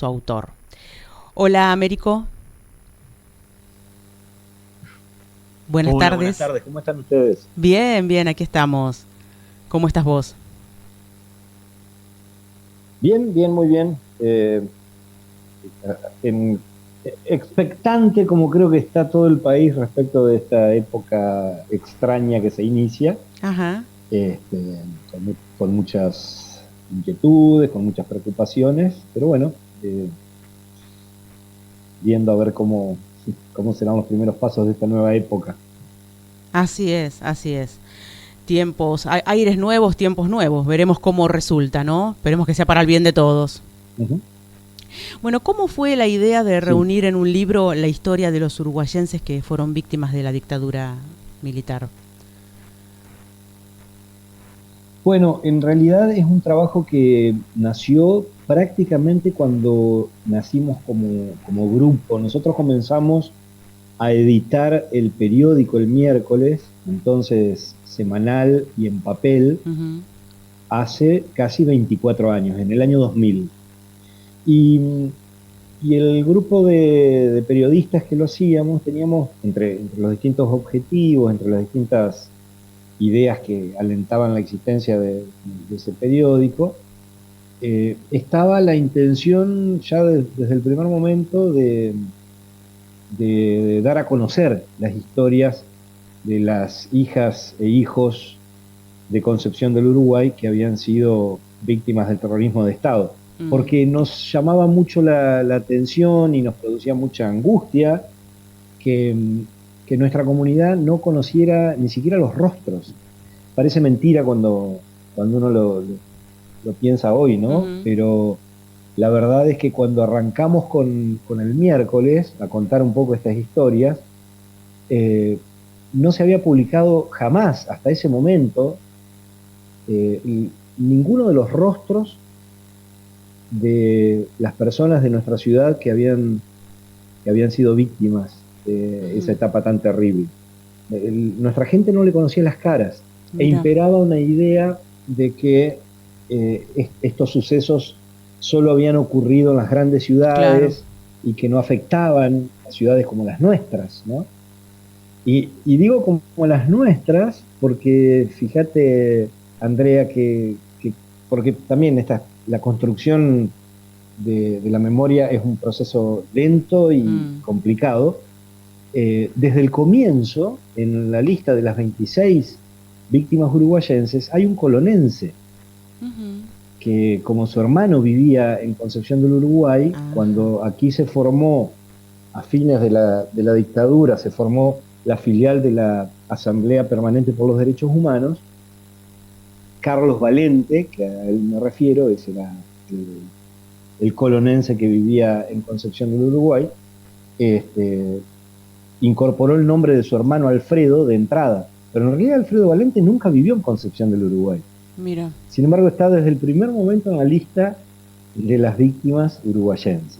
su autor. Hola, Américo. Buenas Hola, buenas tardes. tardes, ¿cómo están ustedes? Bien, bien, aquí estamos. ¿Cómo estás vos? Bien, bien, muy bien. En- Expectante, como creo que está todo el país respecto de esta época extraña que se inicia, Ajá. con muchas inquietudes, con muchas preocupaciones, pero bueno, viendo a ver cómo serán los primeros pasos de esta nueva época. Así es, así es. Tiempos, aires nuevos, tiempos nuevos. Veremos cómo resulta, ¿no? Esperemos que sea para el bien de todos. Ujú. Bueno, ¿cómo fue la idea de Sí. reunir en un libro la historia de los uruguayenses que fueron víctimas de la dictadura militar? Bueno, en realidad es un trabajo que nació prácticamente cuando nacimos como grupo. Nosotros comenzamos a editar el periódico el miércoles, entonces semanal y en papel, Ujú. hace casi 24 años, en el año 2000. Y, y el grupo de periodistas que lo hacíamos, teníamos entre los distintos objetivos, entre las distintas ideas que alentaban la existencia de ese periódico, estaba la intención ya desde el primer momento de dar a conocer las historias de las hijas e hijos de Concepción del Uruguay que habían sido víctimas del terrorismo de Estado, Mm. porque nos llamaba mucho la atención y nos producía mucha angustia que, que nuestra comunidad no conociera ni siquiera los rostros. Parece mentira cuando uno lo piensa hoy, ¿no? Ujú. Pero la verdad es que cuando arrancamos con el miércoles a contar un poco estas historias, eh, no se había publicado jamás hasta ese momento ninguno de los rostros de las personas de nuestra ciudad que habían sido víctimas de esa Ujú. etapa tan terrible. Nuestra gente no le conocía las caras e Mira, imperaba una idea de que estos sucesos solo habían ocurrido en las grandes claro. ciudades y que no afectaban a ciudades como las nuestras, ¿no? Y digo como las nuestras porque fíjate, Andrea, porque también la construcción de la memoria es un proceso lento y Mm. complicado. Desde el comienzo, en la lista de las 26 víctimas uruguayenses, hay un colonense Ujú. que, como su hermano vivía en Concepción del Uruguay, Ajá. cuando aquí se formó, a fines de la dictadura, se formó la filial de la Asamblea Permanente por los Derechos Humanos, Carlos Valente, que a él me refiero, ese era el colonense que vivía en Concepción del Uruguay, este, incorporó el nombre de su hermano Alfredo de entrada, pero en realidad Alfredo Valente nunca vivió en Concepción del Uruguay. Mira. Sin embargo, está desde el primer momento en la lista de las víctimas uruguayenses.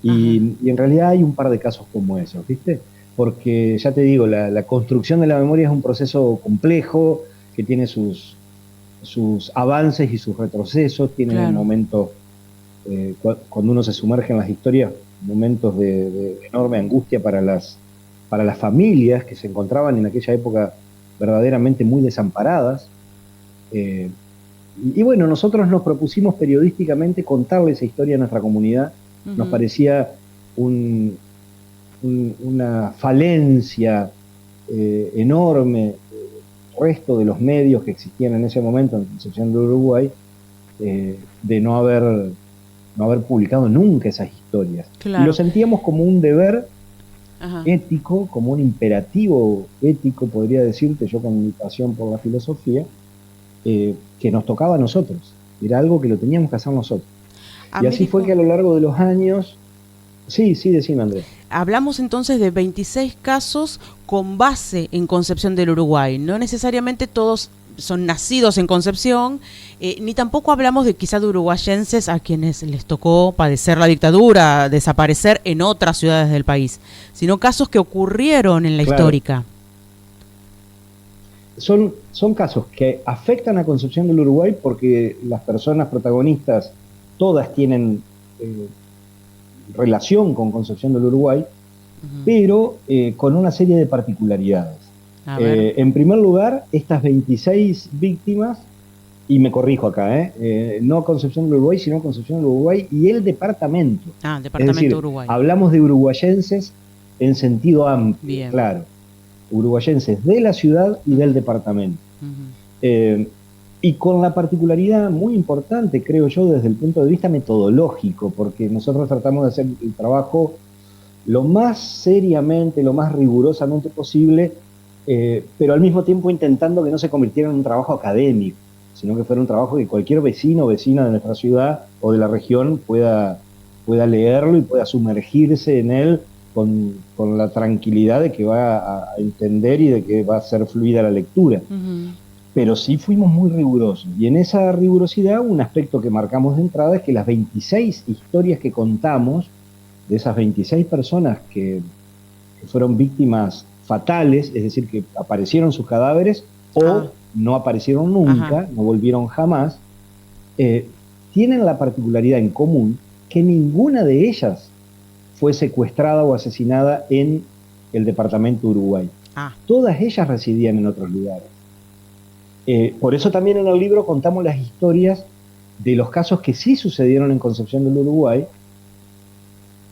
Ajá. Y en realidad hay un par de casos como esos, ¿viste? Porque ya te digo, la construcción de la memoria es un proceso complejo que tiene sus avances y sus retrocesos, tiene Claro. momentos, cuando uno se sumerge en las historias, momentos de enorme angustia para las familias que se encontraban en aquella época verdaderamente muy desamparadas. Eh, y bueno, nosotros nos propusimos periodísticamente contarle esa historia a nuestra comunidad. Nos Ujú. parecía una falencia enorme del resto de los medios que existían en ese momento en Concepción del Uruguay, de no haber publicado nunca esas historias. Y lo Claro. sentíamos como un deber Ajá. ético, como un imperativo ético, podría decirte yo con mi pasión por la filosofía, que nos tocaba a nosotros. Era algo que lo teníamos que hacer nosotros. Y así fue Américo, que a lo largo de los años, sí, sí, decime, Andrés. hablamos entonces de 26 casos con base en Concepción del Uruguay. No necesariamente todos son nacidos en Concepción, ni tampoco hablamos de quizá de uruguayenses a quienes les tocó padecer la dictadura, desaparecer en otras ciudades del país, sino casos que ocurrieron en la Claro, histórica. son casos que afectan a Concepción del Uruguay porque las personas protagonistas todas tienen relación con Concepción del Uruguay, pero con una serie de particularidades. En primer lugar, estas 26 víctimas, y me corrijo acá, no Concepción del Uruguay, sino Concepción del Uruguay y el departamento. Departamento es decir, Uruguay. Hablamos de uruguayenses en sentido amplio, bien, claro. Uruguayenses de la ciudad y del departamento. Y con la particularidad muy importante, creo yo, desde el punto de vista metodológico, porque nosotros tratamos de hacer el trabajo lo más seriamente, lo más rigurosamente posible, pero al mismo tiempo intentando que no se convirtiera en un trabajo académico, sino que fuera un trabajo que cualquier vecino o vecina de nuestra ciudad o de la región pueda leerlo y pueda sumergirse en él con la tranquilidad de que va a entender y de que va a ser fluida la lectura. Pero sí fuimos muy rigurosos. Y en esa rigurosidad, un aspecto que marcamos de entrada es que las 26 historias que contamos, de esas 26 personas que fueron víctimas fatales, es decir, que aparecieron sus cadáveres o no aparecieron nunca, no volvieron jamás, tienen la particularidad en común que ninguna de ellas fue secuestrada o asesinada en el departamento Uruguay. Todas ellas residían en otros lugares. Por eso también en el libro contamos las historias de los casos que sí sucedieron en Concepción del Uruguay,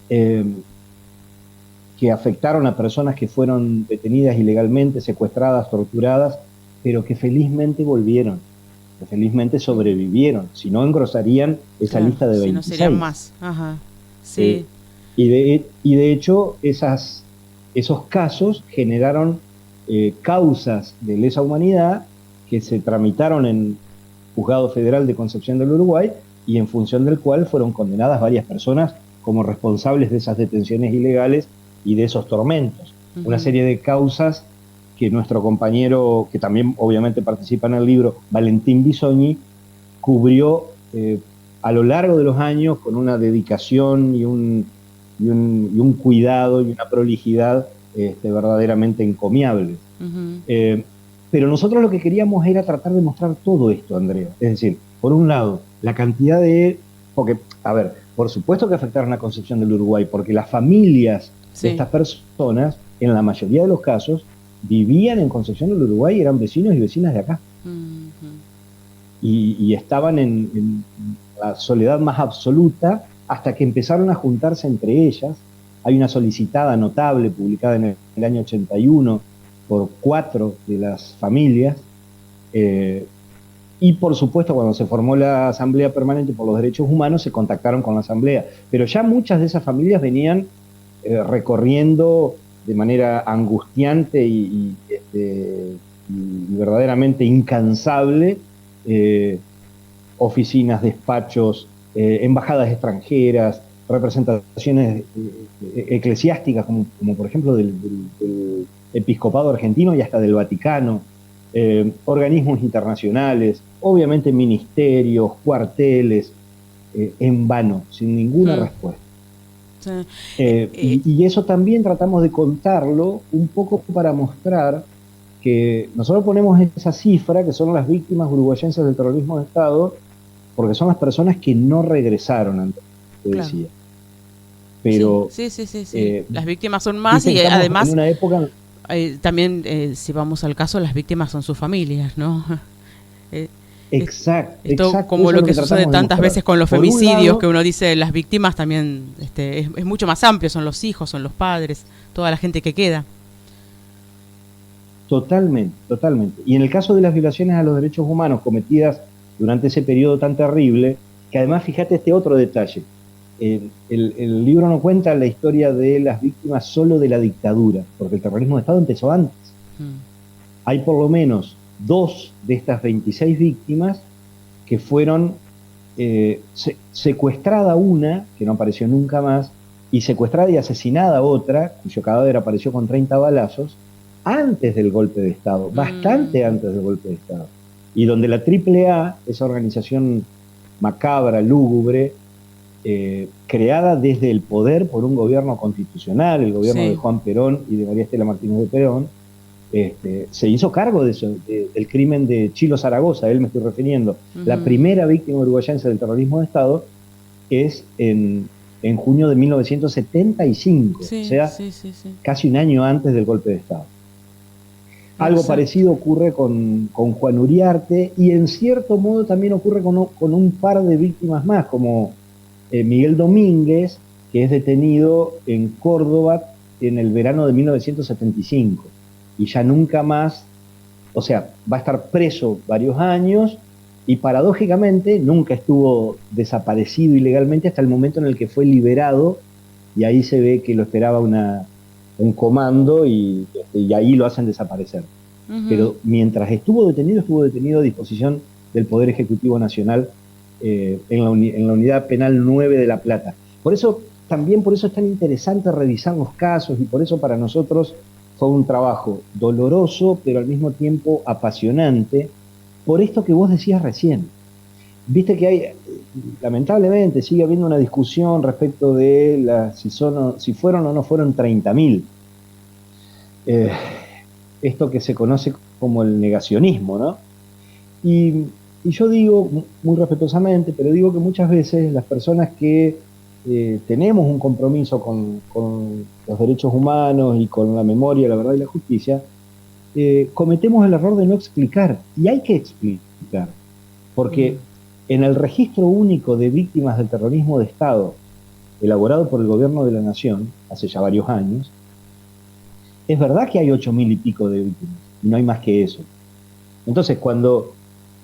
que afectaron a personas que fueron detenidas ilegalmente, secuestradas, torturadas, pero que felizmente volvieron, que felizmente sobrevivieron, si no engrosarían esa lista de 26. Si no serían más. Sí. Y de hecho, esos casos generaron causas de lesa humanidad que se tramitaron en Juzgado Federal de Concepción del Uruguay y en función del cual fueron condenadas varias personas como responsables de esas detenciones ilegales y de esos tormentos. Una serie de causas que nuestro compañero, que también obviamente participa en el libro, Valentín Bisogni, cubrió a lo largo de los años con una dedicación y un cuidado y una prolijidad verdaderamente encomiables. Pero nosotros lo que queríamos era tratar de mostrar todo esto, Andrea. Es decir, por un lado, la cantidad de... Porque, a ver, por supuesto que afectaron a Concepción del Uruguay, porque las familias de estas personas, en la mayoría de los casos, vivían en Concepción del Uruguay y eran vecinos y vecinas de acá. Y estaban en la soledad más absoluta hasta que empezaron a juntarse entre ellas. Hay una solicitada notable publicada en el año 81 por 4 de las familias, y por supuesto cuando se formó la Asamblea Permanente por los Derechos Humanos se contactaron con la Asamblea, pero ya muchas de esas familias venían recorriendo de manera angustiante y verdaderamente incansable oficinas, despachos, embajadas extranjeras, representaciones eclesiásticas como por ejemplo del Episcopado argentino y hasta del Vaticano, organismos internacionales, obviamente ministerios, cuarteles, en vano, sin ninguna respuesta. Y eso también tratamos de contarlo un poco para mostrar que nosotros ponemos esa cifra, que son las víctimas uruguayenses del terrorismo de Estado, porque son las personas que no regresaron antes, te decía. Pero sí. Las víctimas son más y además... En una época... también, si vamos al caso, las víctimas son sus familias, ¿no? Exacto. Como lo que sucede tantas veces con los femicidios, que uno dice, las víctimas también es mucho más amplio, son los hijos, son los padres, toda la gente que queda. Totalmente. Y en el caso de las violaciones a los derechos humanos cometidas durante ese periodo tan terrible, que además, fíjate este otro detalle, el libro no cuenta la historia de las víctimas solo de la dictadura, porque el terrorismo de Estado empezó antes. Hay por lo menos 2 de estas 26 víctimas que fueron secuestrada una, que no apareció nunca más, y secuestrada y asesinada otra, cuyo cadáver apareció con 30 balazos, antes del golpe de Estado, bastante antes del golpe de Estado. Y donde la AAA, esa organización macabra, lúgubre, creada desde el poder por un gobierno constitucional, el gobierno de Juan Perón y de María Estela Martínez de Perón, se hizo cargo de eso, del crimen de Chilo Zaragoza, a él me estoy refiriendo. La primera víctima uruguayense del terrorismo de Estado es en en junio de 1975, Sí, o sea, sí, sí, sí. casi un año antes del golpe de Estado. Algo Exacto. parecido ocurre con Juan Uriarte y en cierto modo también ocurre con un par de víctimas más, como Miguel Domínguez, que es detenido en Córdoba en el verano de 1975 y ya nunca más, o sea, va a estar preso varios años y paradójicamente nunca estuvo desaparecido ilegalmente hasta el momento en el que fue liberado y ahí se ve que lo esperaba un comando y ahí lo hacen desaparecer. Ujú. Pero mientras estuvo detenido a disposición del Poder Ejecutivo Nacional en la Unidad Penal 9 de La Plata. También por eso es tan interesante revisar los casos y por eso para nosotros fue un trabajo doloroso, pero al mismo tiempo apasionante, por esto que vos decías recién. Viste que lamentablemente, sigue habiendo una discusión respecto de si fueron o no fueron 30.000. Eh, Esto que se conoce como el negacionismo, ¿no? Y, y yo digo, muy respetuosamente, pero digo que muchas veces las personas que tenemos un compromiso con los derechos humanos y con la memoria, la verdad y la justicia, cometemos el error de no explicar. Y hay que explicar, Mm. porque en el registro único de víctimas del terrorismo de Estado, elaborado por el gobierno de la Nación, hace ya varios años, es verdad que hay 8.000 y pico de víctimas, y no hay más que eso. Entonces, cuando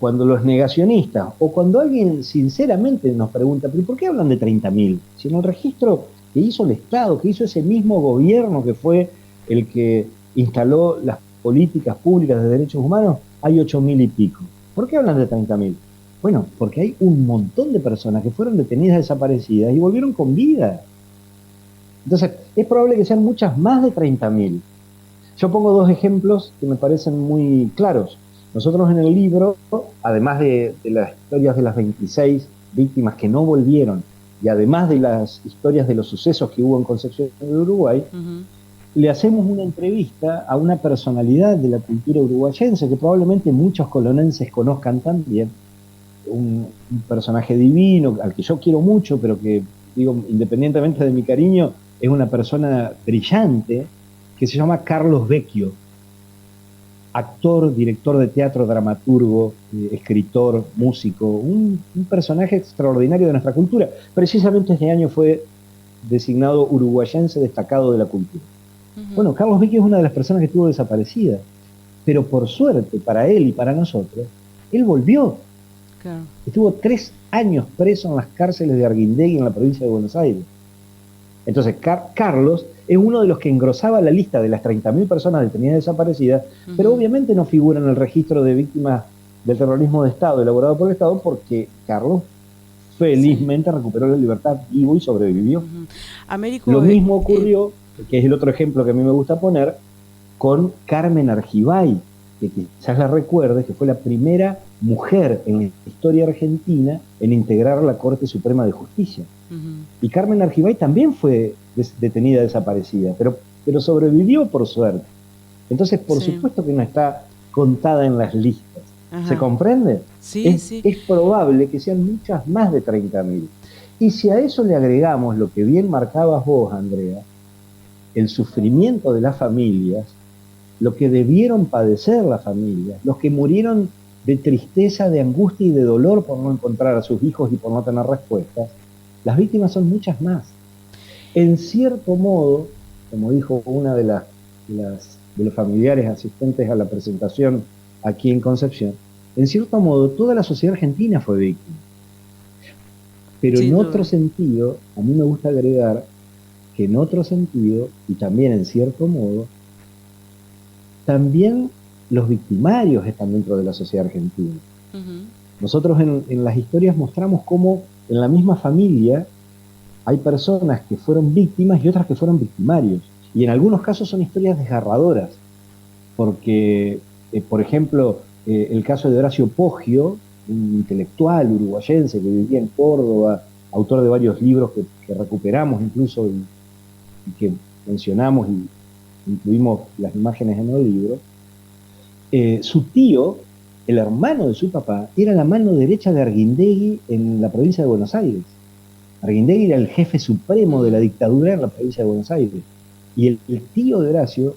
los negacionistas o cuando alguien sinceramente nos pregunta, ¿pero por qué hablan de 30.000? Si en el registro que hizo el Estado, que hizo ese mismo gobierno que fue el que instaló las políticas públicas de derechos humanos, hay 8.000 y pico. ¿Por qué hablan de 30.000? Bueno, porque hay un montón de personas que fueron detenidas, desaparecidas y volvieron con vida. Entonces, es probable que sean muchas más de 30.000. Yo pongo dos ejemplos que me parecen muy claros. Nosotros en el libro, además de las historias de las 26 víctimas que no volvieron, y además de las historias de los sucesos que hubo en Concepción de Uruguay, Ujú. le hacemos una entrevista a una personalidad de la cultura uruguayense que probablemente muchos colonenses conozcan también, un personaje divino, al que yo quiero mucho, pero que, digo, independientemente de mi cariño, es una persona brillante, que se llama Carlos Vecchio, actor, director de teatro, dramaturgo, escritor, músico, un personaje extraordinario de nuestra cultura. Precisamente este año fue designado uruguayense destacado de la cultura. Ujú. Bueno, Carlos Vecchio es una de las personas que estuvo desaparecida, pero por suerte para él y para nosotros, él volvió. Claro. Estuvo 3 años preso en las cárceles de Arguindegui en la provincia de Buenos Aires. Entonces, Carlos es uno de los que engrosaba la lista de las 30.000 personas detenidas desaparecidas, pero Ujú. obviamente no figura en el registro de víctimas del terrorismo de Estado elaborado por el Estado porque Carlos Sí. felizmente recuperó la libertad vivo y sobrevivió. Ujú. Lo Américo, mismo ocurrió, que es el otro ejemplo que a mí me gusta poner, con Carmen Argibay, que quizás la recuerde, que fue la primera mujer en la historia argentina en integrar la Corte Suprema de Justicia. ujú. Y Carmen Argibay también fue detenida, desaparecida, pero sobrevivió por suerte. Entonces, por Sí. supuesto que no está contada en las listas. ¿Se Ajá. comprende? Sí, Es, sí. es probable que sean muchas más de 30.000. Y si a eso le agregamos lo que bien marcabas vos, Andrea, el sufrimiento de las familias, lo que debieron padecer las familias, los que murieron de tristeza, de angustia y de dolor por no encontrar a sus hijos y por no tener respuestas, las víctimas son muchas más. En cierto modo, como dijo una de los familiares asistentes a la presentación aquí en Concepción, en cierto modo toda la sociedad argentina fue víctima. Pero en Sin otro duda. sentido, a mí me gusta agregar que en otro sentido, y también en cierto modo, también los victimarios están dentro de la sociedad argentina. Ujú. Nosotros en las historias mostramos cómo en la misma familia hay personas que fueron víctimas y otras que fueron victimarios. Y en algunos casos son historias desgarradoras, porque, por ejemplo, el caso de Horacio Poggio, un intelectual uruguayense que vivía en Córdoba, autor de varios libros que recuperamos incluso y que mencionamos y incluimos las imágenes en el libro, su tío, el hermano de su papá, era la mano derecha de Arguindegui en la provincia de Buenos Aires. Arguindegui era el jefe supremo de la dictadura en la provincia de Buenos Aires. Y el tío de Horacio,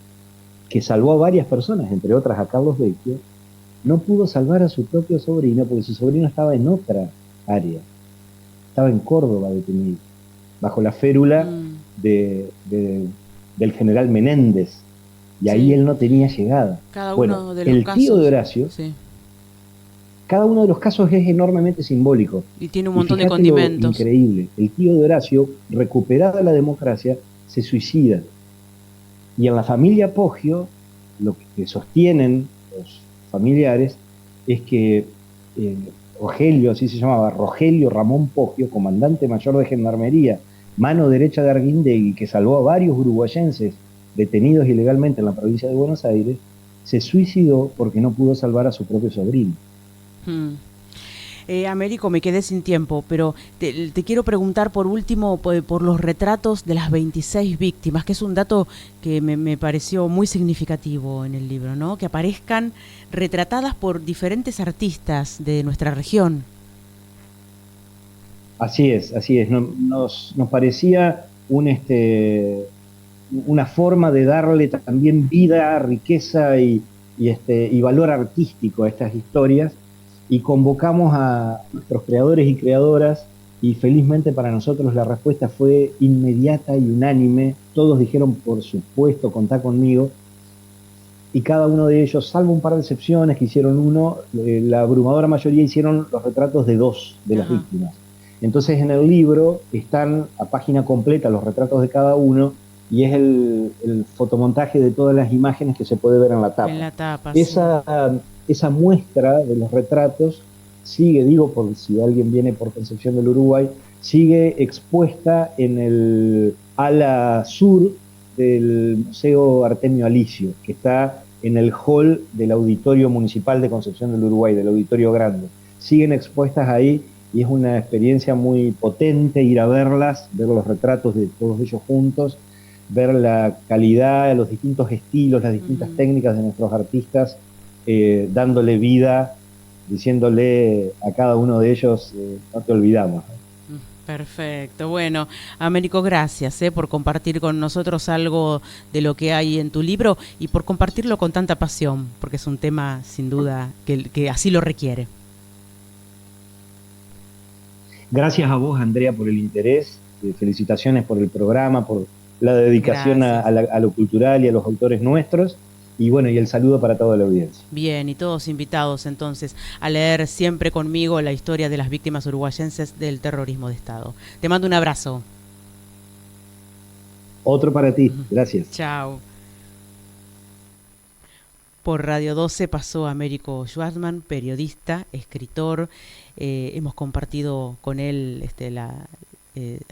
que salvó a varias personas, entre otras a Carlos Vecchio, no pudo salvar a su propio sobrino porque su sobrino estaba en otra área. Estaba en Córdoba detenido, bajo la férula del general Menéndez. Y ahí Sí. él no tenía llegada. Cada Bueno, uno de los el tío de casos. Horacio, Sí. cada uno de los casos es enormemente simbólico. Y tiene un Y montón de fíjate lo condimentos. increíble, el tío de Horacio, recuperada la democracia, se suicida. Y en la familia Poggio, lo que sostienen los familiares es que Rogelio, así se llamaba, Rogelio Ramón Poggio, comandante mayor de gendarmería, mano derecha de Arguindegui, que salvó a varios uruguayenses detenidos ilegalmente en la provincia de Buenos Aires, se suicidó porque no pudo salvar a su propio sobrino. Mm. Américo, me quedé sin tiempo, pero te quiero preguntar por último por los retratos de las 26 víctimas, que es un dato que me pareció muy significativo en el libro, ¿no? Que aparezcan retratadas por diferentes artistas de nuestra región. Así es, así es. Nos parecía una forma de darle también vida, riqueza y valor artístico a estas historias, y convocamos a nuestros creadores y creadoras, y felizmente para nosotros la respuesta fue inmediata y unánime. Todos dijeron, por supuesto, contá conmigo, y cada uno de ellos, salvo un par de excepciones que hicieron uno, la abrumadora mayoría hicieron los retratos de dos de las Ajá. víctimas. Entonces en el libro están a página completa los retratos de cada uno, y es el fotomontaje de todas las imágenes que se puede ver en la En tapa. la tapa, sí. Esa muestra de los retratos sigue, digo, por si alguien viene por Concepción del Uruguay, sigue expuesta en el ala sur del Museo Artemio Alicio, que está en el hall del Auditorio Municipal de Concepción del Uruguay, del Auditorio Grande. Siguen expuestas ahí y es una experiencia muy potente ir a verlas, ver los retratos de todos ellos juntos, ver la calidad, los distintos estilos, las distintas técnicas de nuestros artistas, dándole vida, diciéndole a cada uno de ellos, no te olvidamos. Perfecto. Bueno, Américo, gracias por compartir con nosotros algo de lo que hay en tu libro y por compartirlo con tanta pasión, porque es un tema sin duda que así lo requiere. Gracias a vos, Andrea, por el interés. Felicitaciones por el programa, por la dedicación a lo cultural y a los autores nuestros. Y bueno, y el saludo para toda la audiencia. Bien, y todos invitados entonces a leer siempre conmigo la historia de las víctimas uruguayenses del terrorismo de Estado. Te mando un abrazo. Otro para ti, gracias. Chao. Por Radio 12 pasó Américo Schwartzman, periodista, escritor. Hemos compartido con él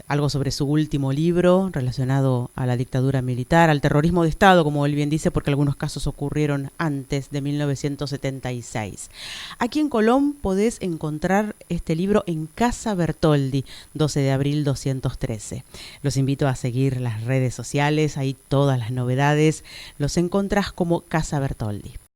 algo sobre su último libro relacionado a la dictadura militar, al terrorismo de Estado, como él bien dice, porque algunos casos ocurrieron antes de 1976. Aquí en Colón podés encontrar este libro en Casa Bertoldi, 12 de abril 213. Los invito a seguir las redes sociales, ahí todas las novedades los encontrás como Casa Bertoldi.